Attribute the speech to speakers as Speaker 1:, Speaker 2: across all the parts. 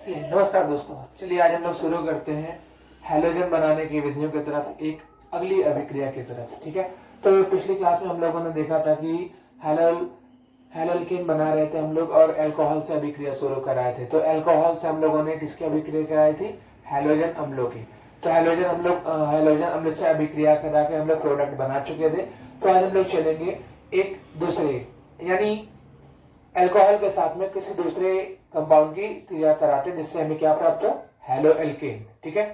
Speaker 1: नमस्कार दोस्तों, चलिए आज हम लोग शुरू करते हैं हैलोजन बनाने की विधियों की तरफ, एक अगली अभिक्रिया की तरफ। ठीक है, तो पिछली क्लास में हम लोगों ने देखा था कि हैलोल्केन बना रहे थे हम लोग और अल्कोहल से अभिक्रिया शुरू कराए थे। तो अल्कोहल से हम लोगों ने किसकी अभिक्रिया कराई थी? हैलोजन अम्लों की। तो हैलोजन अम्ल से अभिक्रिया करा के हम लोग प्रोडक्ट बना चुके थे। तो आज हम लोग चलेंगे एक दूसरे, यानी अल्कोहल के साथ में किसी दूसरे कंपाउंड की क्रिया कराते हैं, जिससे हमें क्या प्राप्त हो? Haloalkane. ठीक है,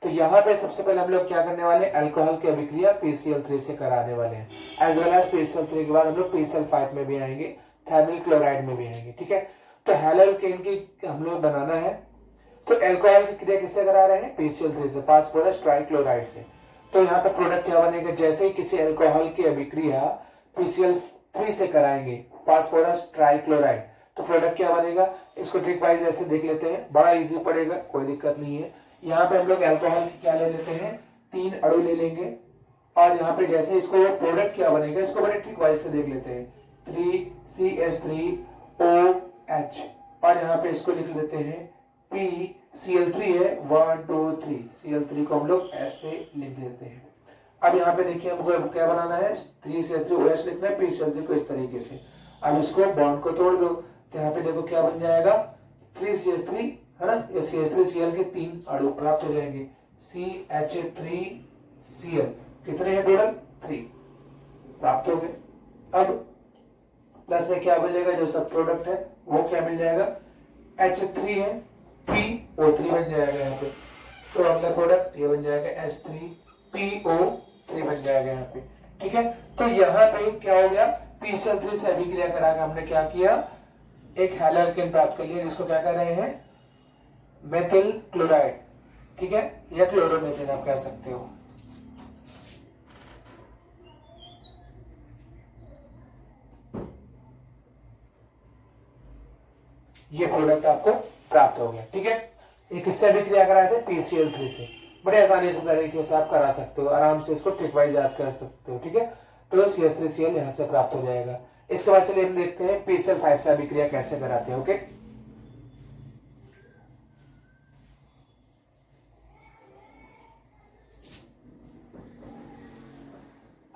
Speaker 1: तो यहाँ पे सबसे पहले हम लोग क्या करने वाले हैं? अल्कोहल की अभिक्रिया PCl3 से कराने वाले हैं। एज वेल एज PCl3 के बाद हम लोग PCl5 में भी आएंगे, थायमिल क्लोराइड में भी आएंगे। ठीक है, तो हैलो एल्केन की हम लोग बनाना है, तो अल्कोहल की क्रिया किससे करा रहे हैं? PCl3 से, फास्फोरस ट्राइक्लोराइड से। तो यहाँ पे प्रोडक्ट क्या बनेगा? जैसे ही किसी अल्कोहल की अभिक्रिया PCl3 से कराएंगे, फास्फोरस ट्राइक्लोराइड, तो प्रोडक्ट क्या बनेगा? इसको ट्रिक वाइज ऐसे देख लेते हैं, बड़ा इजी पड़ेगा, कोई दिक्कत नहीं है। यहाँ पे हम लोग अल्कोहल की क्या ले लेते हैं? 3 अणु ले लेंगे, और यहाँ पे जैसे इसको प्रोडक्ट क्या बनेगा, इसको बड़े ट्रिक वाइज से देख लेते हैं। 3CH3OH, और यहाँ पे इसको लिख लेते हैं PCl3 है, 1 2 3, Cl3 को हम लोग ऐसे लिख देते हैं। अब यहाँ पे देखिए हमको क्या बनाना है? 3CH3OH लिखना है, PCl3 को इस तरीके से। अब इसको बॉन्ड को तोड़ दो, तो यहाँ पे देखो क्या बन जाएगा? 3CH3 है ना, ये CH3Cl के 3 अणु प्राप्त हो जाएंगे। CH3Cl कितने हैं टोटल? 3 प्राप्त हो गए। अब प्लस में क्या मिलेगा? जो सब प्रोडक्ट है वो क्या मिल जाएगा? H3 है, PO3 बन जाएगा यहाँ पे। तो अगला प्रोडक्ट ये बन जाएगा H3PO3 बन जाएगा यहाँ पे। ठीक है, तो यहाँ पे क्या हो गया? PCl3 से अभिक्रिया करा के हमने क्या किया? एक हैलो एल्केन प्राप्त कर लिया, जिसको क्या कर रहे हैं? Methyl chloride. ठीक है, या क्लोरोमेथिल आप कह सकते हो। ये प्रोडक्ट आपको प्राप्त हो गया। ठीक है, ये किससे अभिक्रिया कराए थे? PCl3 से। बड़े आसानी से तरीके से आप करा सकते हो, आराम से इसको ट्रिक वाइज याद कर सकते हो। ठीक है, तो CH3Cl यहाँ से प्राप्त हो जाएगा। इसके बाद चलिए हम देखते हैं PCl5 से अभिक्रिया कैसे कराते हैं। ओके,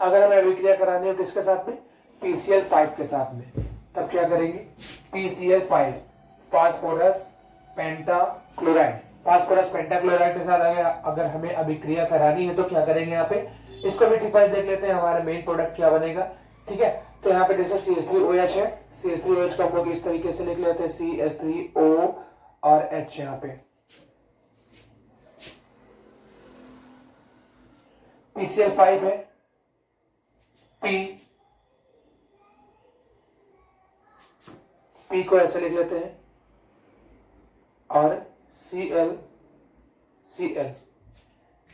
Speaker 1: अगर हमें अभिक्रिया करानी हो किसके साथ में? PCl5 के साथ में, तब क्या करेंगे? PCl5 phosphorus pentachloride, phosphorus pentachloride के साथ अगर हमें अभिक्रिया करानी है तो क्या करेंगे? यहाँ पे इसको भी ठीक देख लेते हैं, हमारा मेन प्रोडक्ट क्या बनेगा। ठीक है, तो यहाँ पे जैसे CH3OH है, CH3OH को हम लोग इस तरीके से लिख लेते हैं, CH3O और H। यहाँ पे PCl5 है, P को ऐसे लिख लेते हैं, और Cl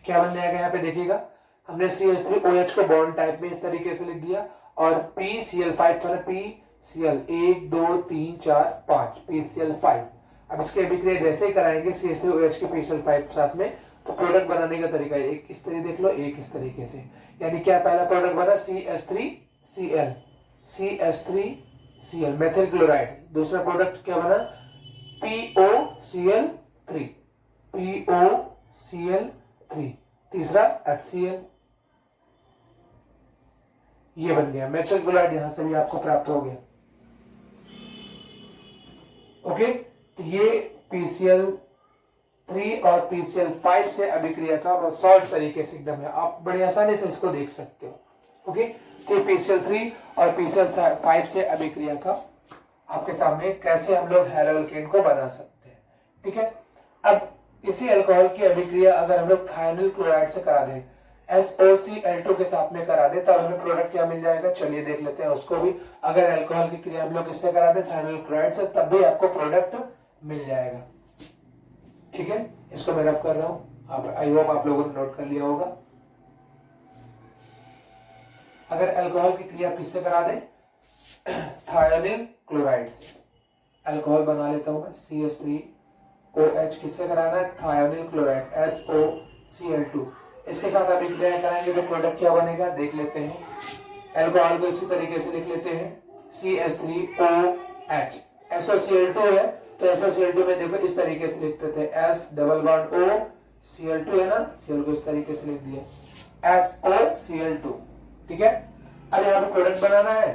Speaker 1: क्या बन जाएगा? यहाँ पे देखिएगा, हमने CH3OH को बॉन्ड टाइप में इस तरीके से लिख दिया, और PCl5 था ना, PCl 1 2 3 4 5, PCl5। अब इसके अभिक्रिया जैसे ही कराएंगे CH3OH के PCl5 के साथ में, तो प्रोडक्ट बनाने का तरीका एक इस तरीके देख लो, एक इस तरीके से। यानी क्या पहला प्रोडक्ट बना? CH3Cl methyl chloride. दूसरा प्रोडक्ट क्या बना? POCl3। तीसरा HCl। ये बन गया मेथिल क्लोराइड, यहां से भी आपको प्राप्त हो गया। ओके, तो ये PCl3 और PCl5 से अभिक्रिया का सॉल्ट तरीके से एकदम है, आप बड़ी आसानी से इसको देख सकते हो। ओके, तो PCl3 और PCl5 से अभिक्रिया का आपके सामने कैसे हम लोग हैलो एल्केन को बना सकते हैं। ठीक है, अब इसी अल्कोहल की अभिक्रिया अगर हम लोग थायमिल क्लोराइड से करा दें, SOCl2 के साथ में करा दे, तब हमें प्रोडक्ट क्या मिल जाएगा? चलिए देख लेते हैं उसको भी। अगर अल्कोहल की क्रिया हम लोग इससे करा दे, थायमिल क्लोराइड से, तब भी आपको प्रोडक्ट मिल जाएगा। ठीक है, इसको मैं रफ कर रहा हूं, आई होप आप लोगों ने नोट कर लिया होगा। अगर अल्कोहल की क्रिया किससे करा दे? थायमिल क्लोराइड से। अल्कोहल बना लेता हूं मैं, CH3OH किससे कराना है? Thionyl chloride, SOCl2। इसके साथ अभिक्रिया कराएंगे तो प्रोडक्ट क्या बनेगा? देख लेते हैं। अल्कोहल को इसी तरीके से लिख लेते हैं, CH3OH। SOCl2 है, तो SOCl2 में देखो इस तरीके से लिखते थे S double bond O Cl2 है ना, Cl को इस तरीके से लिख दिया SOCl2। ठीक है, अब यहाँ पे प्रोडक्ट बनाना है,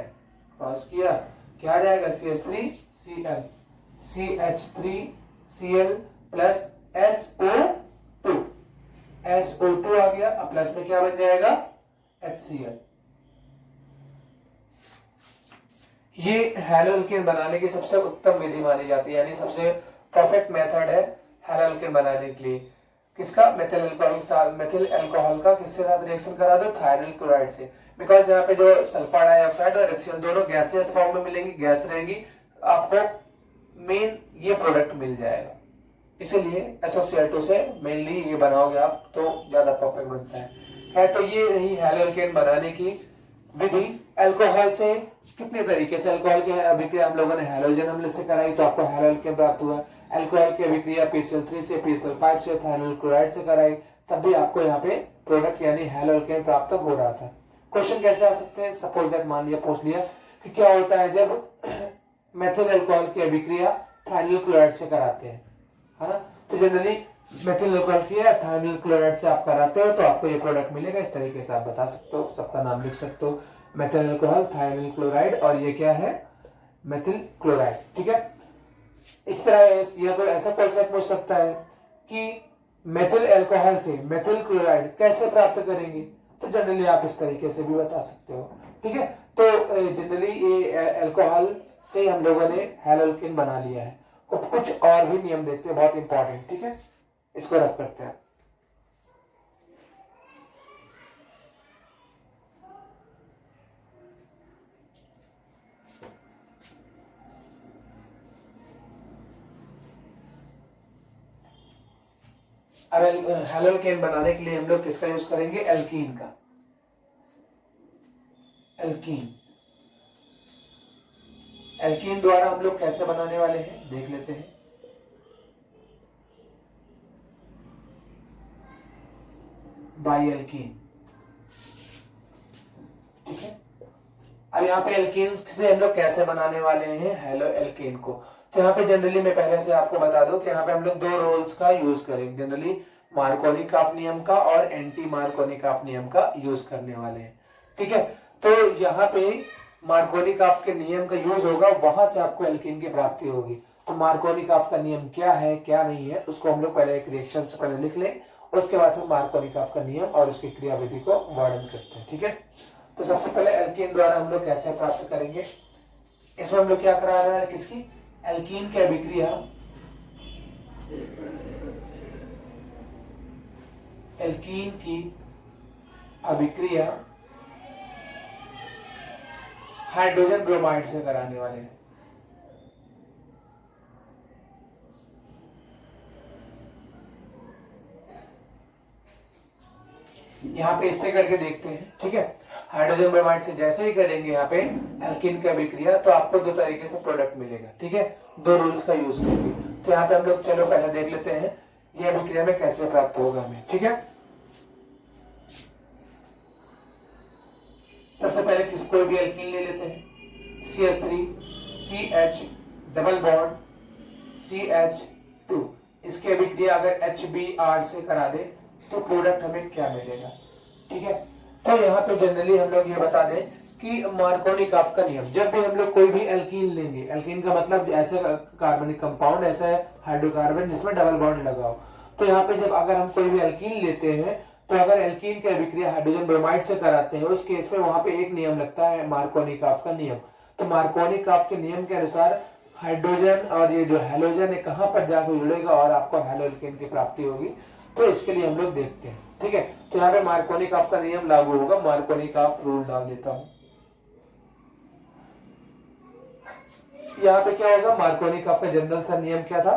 Speaker 1: क्रॉस किया, क्या आ जाएगा CH3Cl, CH3Cl plus SO2, SO2 आ गया, अब प्लस में क्या बन जाएगा HCl। ये हैलोअल्केन बनाने की सबसे उत्तम विधि मानी जाती है, यानी सबसे परफेक्ट मेथड है हैलोअल्केन बनाने के लिए। किसका, मेथिल अल्कोहल का किसके साथ रिएक्शन करा दो, थायरल क्लोराइड से। बिकॉज यहाँ पे जो सल्फर डाइऑक्साइड और HCl दोनों गैसियस फॉर्म में मिलेंगी, गैस रहेंगी, आपको मेन ये प्रोडक्ट मिल जाएगा। इसीलिए SOCl2 से मेनली ये बनाओगे आप तो ज्यादा परफेक्ट बनता है। तो ये रही हैलोअल्केन बनाने की विधि। अल्कोहल से कितने तरीके से अल्कोहल की अभिक्रिया हम लोगों ने हैलोजन अम्ल से कराई तो आपको हैलोअल्केन प्राप्त हुआ। अल्कोहल की अभिक्रिया PCl3 से, PCl5 से, थायरल क्लोराइड से कराई, तब भी आपको यहाँ पे प्रोडक्ट यानी हैलोअल्केन प्राप्त हो रहा था। क्वेश्चन कैसे आ सकते हैं, सपोज दैट मान लिया, पूछ लिया कि क्या होता है जब मेथिल अल्कोहल की अभिक्रिया थायरल क्लोराइड से कराते हैं, है ना। तो जनरली मेथिल अल्कोहल की थायरल क्लोराइड से आप कराते हो तो आपको ये प्रोडक्ट मिलेगा। इस तरीके से आप बता सकते हो, सबका नाम लिख सकते हो, मेथिल अल्कोहल, थायरल क्लोराइड, और ये क्या है, मेथिल क्लोराइड। ठीक है, इस तरह यह तो ऐसा क्वेश्चन पूछ सकता है कि मेथिल अल्कोहल से मेथिल क्लोराइड कैसे प्राप्त करेंगे, तो जनरली आप इस तरीके से भी बता सकते हो। ठीक है, तो जनरली ये अल्कोहल से हम लोगों ने हैलोअल्केन बना लिया है। कुछ और भी नियम देखते हैं, बहुत इंपॉर्टेंट। ठीक है, इसको रफ करते हैं। अब हैलोअल्केन बनाने के लिए हम लोग किसका यूज करेंगे, एल्कीन का। एल्कीन द्वारा हम लोग कैसे बनाने वाले हैं देख लेते हैं। By alkene. ठीक है, अब यहाँ पे एल्कीन से हम लोग कैसे बनाने वाले हैं हैलोअल्केन को। तो यहाँ पे जनरली मैं पहले से आपको बता दूं कि यहाँ पे हम लोग दो रोल्स का यूज करेंगे, जनरली मार्कोनी-काफ नियम का और एंटी मार्कोनी-काफ नियम का यूज करने वाले हैं। ठीक है, तो यहाँ पे मार्कोनी-काफ के नियम का यूज होगा, वहां से आपको एल्कीन की प्राप्ति होगी। तो मार्कोनी-काफ का नियम क्या है क्या नहीं है उसको हम लोग पहले एक रिएक्शन से पहले लिख लें, उसके बाद हम मार्कोनी-काफ का नियम और उसकी क्रियाविधि को वर्णन करते हैं। ठीक है, तो सबसे पहले एल्कीन द्वारा हम लोग कैसे प्राप्त करेंगे, इसमें हम लोग क्या करा रहे हैं, किसकी, एल्कीन की अभिक्रिया, एल्कीन की अभिक्रिया हाइड्रोजन ब्रोमाइड से कराने वाले हैं। यहाँ पे इससे करके देखते हैं। ठीक है, हाइड्रोजन ब्रोमाइड से जैसे ही करेंगे यहाँ पे एल्कीन की अभिक्रिया तो आपको दो तरीके से प्रोडक्ट मिलेगा। ठीक है, दो रूल्स का यूज करके। तो यहाँ पे हम लोग चलो पहले देख लेते हैं ये अभिक्रिया में कैसे प्राप्त होगा हमें। ठीक है, सबसे पहले कोई भी एल्कीन ले लेते हैं, CH3CH डबल बॉन्ड CH2, इसकी अभिक्रिया अगर HBr से करा दे तो प्रोडक्ट हमें क्या मिलेगा। ठीक है, तो यहाँ पे जनरली हम लोग ये बता दें कि मार्कोनी-काफ का नियम, जब भी हम लोग कोई भी एल्कीन लेंगे, एल्कीन का मतलब ऐसे कार्बनिक कंपाउंड, ऐसा हाइड्रोकार्बन जिसमें डबल बॉन्ड लगा हो, तो यहाँ पे जब अगर हम कोई भी एल्कीन लेते हैं तो अगर एल्कीन की अभिक्रिया हाइड्रोजन ब्रोमाइड से कराते हैं उस केस में वहां पे एक नियम लगता है मार्कोनी-काफ का नियम। तो मार्कोनी-काफ के नियम के अनुसार हाइड्रोजन और ये जो हैलोजन है कहां पर जाकर जुड़ेगा और आपको हैलोअल्केन की प्राप्ति होगी। तो इसके लिए हम लोग देखते हैं। ठीक है, तो यहाँ पे मार्कोनी-काफ का नियम लागू होगा, मार्कोनी-काफ रूल डाल देता हूं। यहाँ पे क्या होगा, मार्कोनी-काफ का जनरल सा नियम क्या था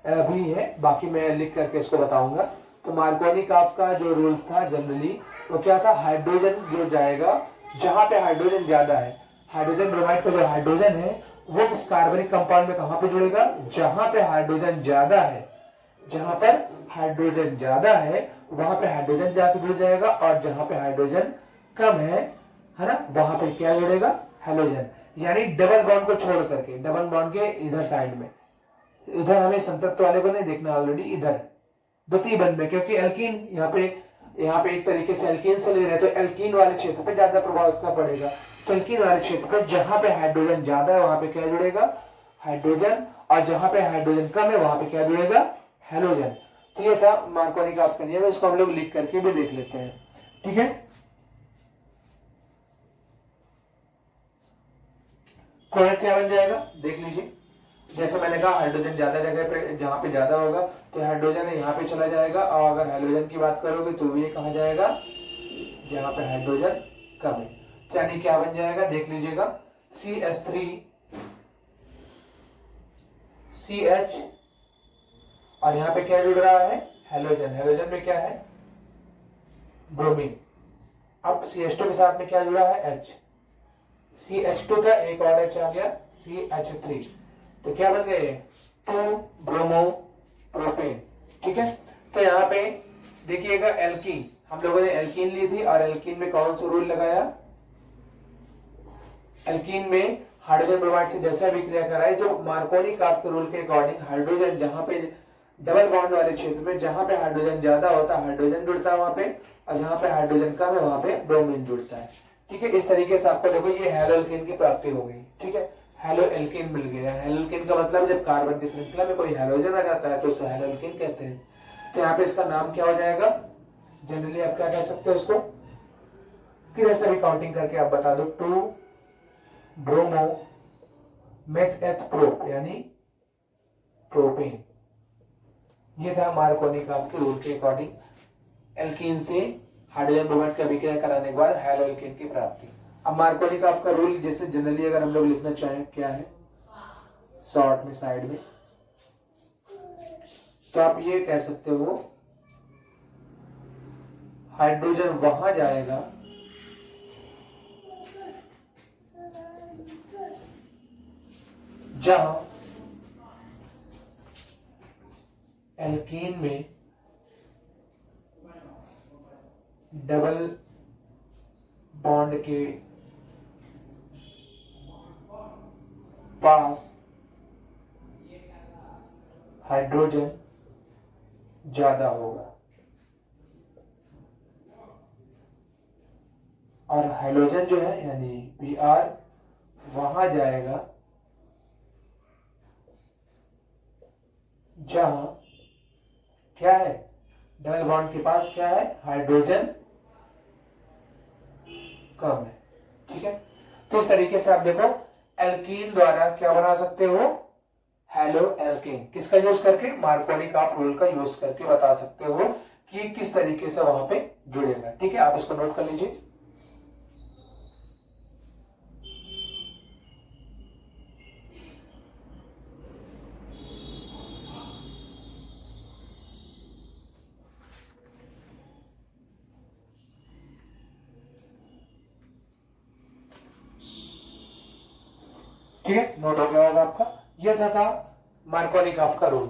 Speaker 1: अभी है, बाकी मैं लिख करके इसको बताऊंगा। तो मार्कोनी-काफ का जो रूल्स था जनरली वो क्या था, हाइड्रोजन जो जाएगा जहां पे हाइड्रोजन ज्यादा है, हाइड्रोजन ब्रोमाइड का जो हाइड्रोजन है वो इस कार्बनिक कंपाउंड में कहां पे जुड़ेगा, जहां पे हाइड्रोजन ज्यादा है, जहां पर हाइड्रोजन ज्यादा है वहां पे हाइड्रोजन जाके जुड़ जाएगा, और जहां पे हाइड्रोजन कम है ना, वहां पे क्या जुड़ेगा, हैलोजन। यानी डबल बॉन्ड को छोड़ करके, डबल बॉन्ड के इधर साइड में इधर हमें संतृप्त वाले को नहीं देखना, ऑलरेडी इधर द्वितीय बंध में, क्योंकि एल्कीन यहाँ पे एक तरीके से एल्कीन से ले रहे हैं, तो एल्कीन वाले क्षेत्र पे ज्यादा प्रभाव उसका पड़ेगा। तो एल्कीन वाले क्षेत्र पे जहां पे हाइड्रोजन ज्यादा है वहां पे क्या जुड़ेगा, हाइड्रोजन, और जहां पे हाइड्रोजन कम है वहां पे क्या जुड़ेगा, हैलोजन। तो ये था मार्कोनी का आपका नियम, इसको हम लोग लिख करके भी देख लेते हैं। ठीक है, प्रोडक्ट क्या बन जाएगा देख लीजिए। जैसे मैंने कहा हाइड्रोजन ज्यादा जगह पे, जहां पे ज्यादा होगा तो हाइड्रोजन यहाँ पे चला जाएगा, और अगर हैलोजन की बात करोगे तो ये कहा जाएगा जहां पे हाइड्रोजन कम है। यानी क्या बन जाएगा देख लीजिएगा, CH3CH, और यहाँ पे क्या जुड़ रहा है, हैलोजन। हैलोजन में क्या है, ब्रोमीन। अब CH2 के साथ में क्या जुड़ा है, H। CH2 था, एक और H आ गया, CH3। तो क्या बन गए, 2 ब्रोमो प्रोपेन। ठीक है, तो यहाँ पे देखिएगा एल्कीन, हम लोगों ने एल्कीन ली थी, और एल्कीन में कौन सा रूल लगाया, एल्कीन में हाइड्रोजन ब्रोमाइड से जैसा विक्रिया कराई तो मार्कोनी काफ के रूल के अकॉर्डिंग हाइड्रोजन जहां पे डबल बॉन्ड वाले क्षेत्र में जहां पे हाइड्रोजन ज्यादा होता है हाइड्रोजन जुड़ता है वहां पे, और जहां पे हाइड्रोजन कम है वहां पे ब्रोमीन जुड़ता है। ठीक है, इस तरीके से आपको देखो ये हैलोएल्केन की प्राप्ति हो गई। ठीक है, हैलोएल्केन मिल गया। हैलोएल्केन का मतलब जब कार्बन की श्रृंखला में कोई हैलोजन आ जाता है तो उसे हैलोएल्केन कहते हैं। तो यहाँ पे इसका नाम क्या हो जाएगा, जनरली आप क्या कह सकते हो इसको, किधर से भी काउंटिंग करके आप बता दो, 2 ब्रोमो मेथ प्रो यानी प्रोपेन। ये था मार्कोनी काफ के रूल के अकॉर्डिंग एल्कीन से हाइड्रोजन ब्रोमाइड का विक्रिया कराने के बाद हैलोएल्केन की प्राप्ति। अब मार्कोनी काफ का रूल जैसे जनरली अगर हम लोग लिखना चाहें क्या है, शॉर्ट में साइड में, तो आप ये कह सकते हो हाइड्रोजन वहां जाएगा जहां एल्कीन में डबल बॉन्ड के पास हाइड्रोजन ज्यादा होगा, और हाइड्रोजन जो है यानी Br वहां जाएगा जहां क्या है, डबल बॉन्ड के पास क्या है, हाइड्रोजन कम है। ठीक है, तो इस तरीके से आप देखो एल्कीन द्वारा क्या बना सकते हो, हैलोएल्केन। किसका यूज करके, मार्कोनी काफ रूल का यूज करके बता सकते हो कि किस तरीके से वहां पे जुड़ेगा। ठीक है, आप इसको नोट कर लीजिए। ठीक है, नोट हो गया होगा आपका। यह था मार्कोनी काफ का रूल।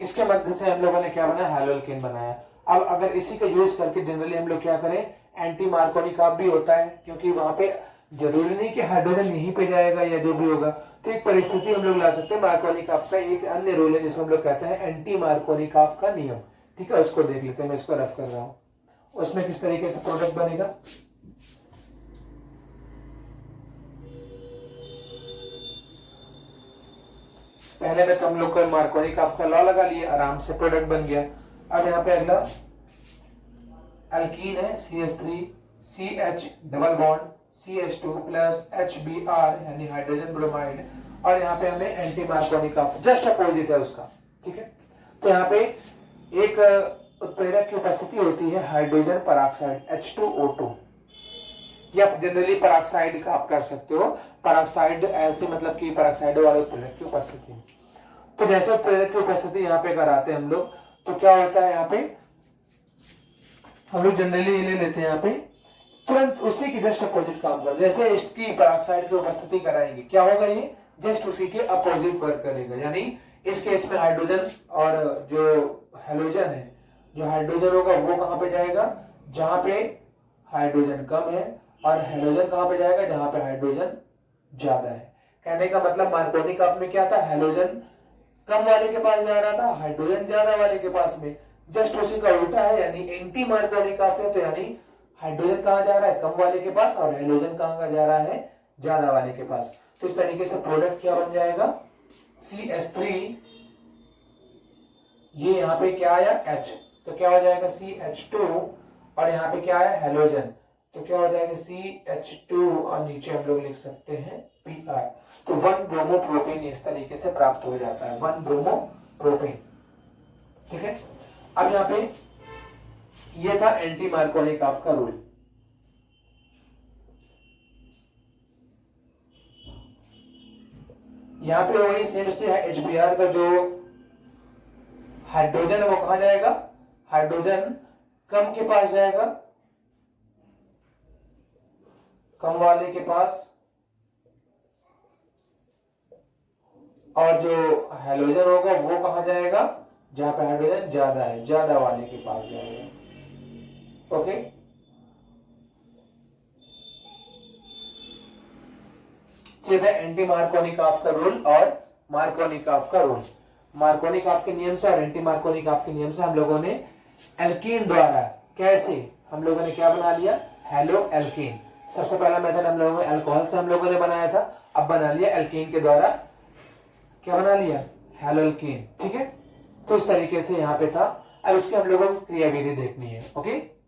Speaker 1: इसके मध्य से हम लोगों ने क्या बनाया, हैलोएल्केन बनाया। अब अगर इसी का यूज करके जनरली हम लोग क्या करें, एंटी मार्कोनी काफ भी होता है, क्योंकि वहां पे जरूरी नहीं कि हाइड्रोजन यहीं पे जाएगा या जो भी होगा, तो एक परिस्थिति हम लोग ला सकते हैं। मार्कोनी काफ का एक अन्य रूल है जिसको हम लोग कहते हैं एंटी मार्कोनी काफ का नियम। ठीक है, उसको देख लेते हैं, मैं इसको रफ कर रहा हूँ। उसमें किस तरीके से प्रोडक्ट बनेगा, पहले में तो हम लोग को मार्कोनी काफ का लॉ लगा लिए, आराम से प्रोडक्ट बन गया। अब यहाँ पे अगला एल्कीन है CH3 CH double bond CH2 plus HBr यानी हाइड्रोजन ब्रोमाइड, और यहाँ पे हमें एंटी मार्कोनी काफ जस्ट अपोजिट है उसका। ठीक है, तो यहाँ पे एक उत्प्रेरक की उपस्थिति होती है हाइड्रोजन परऑक्साइड H2O2, या जनरली परऑक्साइड का आप कर सकते हो, परऑक्साइड ऐसे मतलब कि परऑक्साइड वाले उत्प्रेरक की उपस्थिति। तो जैसे उत्प्रेरक की उपस्थिति यहाँ पे कराते हैं हम लोग, तो क्या होता है, यहाँ पे हम लोग जनरली ले लेते हैं, यहाँ पे तुरंत उसी की जस्ट अपोजिट काम कर, जैसे इसकी परऑक्साइड की उपस्थिति कराएंगे क्या होगा, ये जस्ट उसी के अपोजिट वर्क करेगा। यानी इस केस में हाइड्रोजन और जो हैलोजन है, जो हाइड्रोजन होगा वो कहां पे जाएगा, जहां पे हाइड्रोजन कम है, और हैलोजन कहां पे जाएगा, जहां पे हाइड्रोजन ज्यादा है। कहने का मतलब मार्कोनी काफ में क्या था, हैलोजन कम वाले के पास जा रहा था, हाइड्रोजन ज्यादा वाले के पास में। जस्ट उसी का उल्टा है, यानी एंटी मार्कोनी ऑफ है, तो यानी हाइड्रोजन कहाँ जा रहा है, कम वाले के पास, और हाइड्रोजन कहाँ का जा रहा है, ज्यादा वाले के पास। तो इस तरीके से प्रोडक्ट क्या बन जाएगा, CH3, ये यहाँ पे क्या आया H, तो क्या हो जाएगा CH2, और यहाँ पे क्या आया हेलोजन, तो क्या हो जाएगा CH2, और नीचे हम लोग लिख सकते हैं Pi। तो 1 ब्रोमोप्रोपेन इस तरीके से प्राप्त हो जाता है, 1 ब्रोमोप्रोपेन। ठीक है, अब यहाँ पे ये था एंटी मार्कोनिक ऑफ का रूल। यहाँ पे वही सेम स्थिति है, HBr का जो हाइड्रोजन है वो कहां जाएगा, हाइड्रोजन कम के पास जाएगा, कम वाले के पास, और जो हेलोजन होगा वो कहां जाएगा, जहां पे हाइड्रोजन ज्यादा है, ज्यादा वाले के पास जाएगा। ओके, ये था एंटी मार्कोनिक ऑफ का रूल और मार्कोनिक ऑफ का रूल। मार्कोनिक ऑफ के नियम से और एंटी मार्कोनिक ऑफ के नियम से हम लोगों ने एल्कीन द्वारा कैसे हम लोगों ने क्या बना लिया, हेलो एल्कीन। सबसे पहला मेथड हम लोगों ने अल्कोहल से हम लोगों ने बनाया था, अब बना लिया एल्कीन के द्वारा, क्या बना लिया, हेलो एल्कीन। ठीक है, तो इस तरीके से यहाँ पे था। अब इसके हम लोगों को क्रियाविधि देखनी है। ओके।